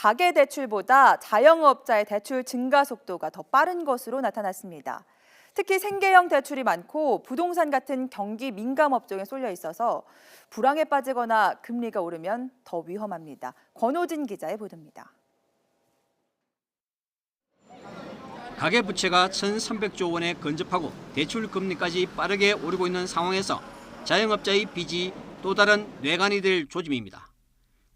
가계대출보다 자영업자의 대출 증가 속도가 더 빠른 것으로 나타났습니다. 특히 생계형 대출이 많고 부동산 같은 경기 민감 업종에 쏠려 있어서 불황에 빠지거나 금리가 오르면 더 위험합니다. 권호진 기자의 보도입니다. 가계부채가 1,300조 원에 근접하고 대출 금리까지 빠르게 오르고 있는 상황에서 자영업자의 빚이 또 다른 뇌관이 될 조짐입니다.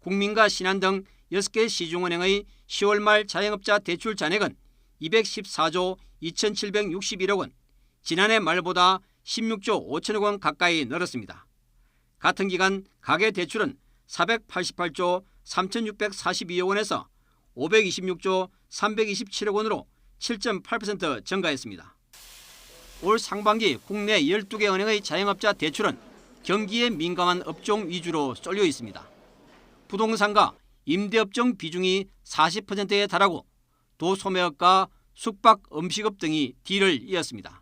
국민과 신한 등 6개 시중은행의 10월 말 자영업자 대출 잔액은 214조 2,761억 원, 지난해 말보다 16조 5천억 원 가까이 늘었습니다. 같은 기간 가계대출은 488조 3,642억 원에서 526조 327억 원으로 7.8% 증가했습니다. 올 상반기 국내 12개 은행의 자영업자 대출은 경기에 민감한 업종 위주로 쏠려 있습니다. 부동산과 임대업종 비중이 40%에 달하고 도소매업과 숙박, 음식업 등이 뒤를 이었습니다.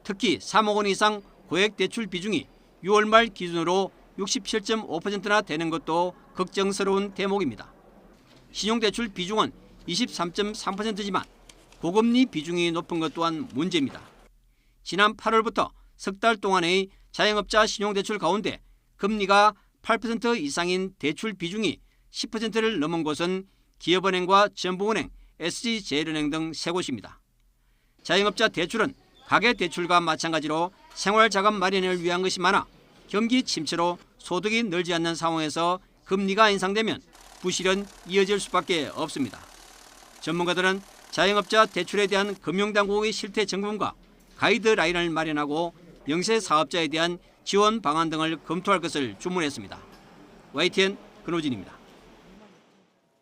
특히 3억 원 이상 고액대출 비중이 6월 말 기준으로 67.5%나 되는 것도 걱정스러운 대목입니다. 신용대출 비중은 23.3%지만 고금리 비중이 높은 것 또한 문제입니다. 지난 8월부터 석 달 동안의 자영업자 신용대출 가운데 금리가 8% 이상인 대출 비중이 10%를 넘은 곳은 기업은행과 전북은행, SG제일은행 등 3곳입니다. 자영업자 대출은 가계대출과 마찬가지로 생활자금 마련을 위한 것이 많아 경기 침체로 소득이 늘지 않는 상황에서 금리가 인상되면 부실은 이어질 수밖에 없습니다. 전문가들은 자영업자 대출에 대한 금융당국의 실태 점검과 가이드라인을 마련하고 영세사업자에 대한 지원 방안 등을 검토할 것을 주문했습니다. YTN 근호진입니다.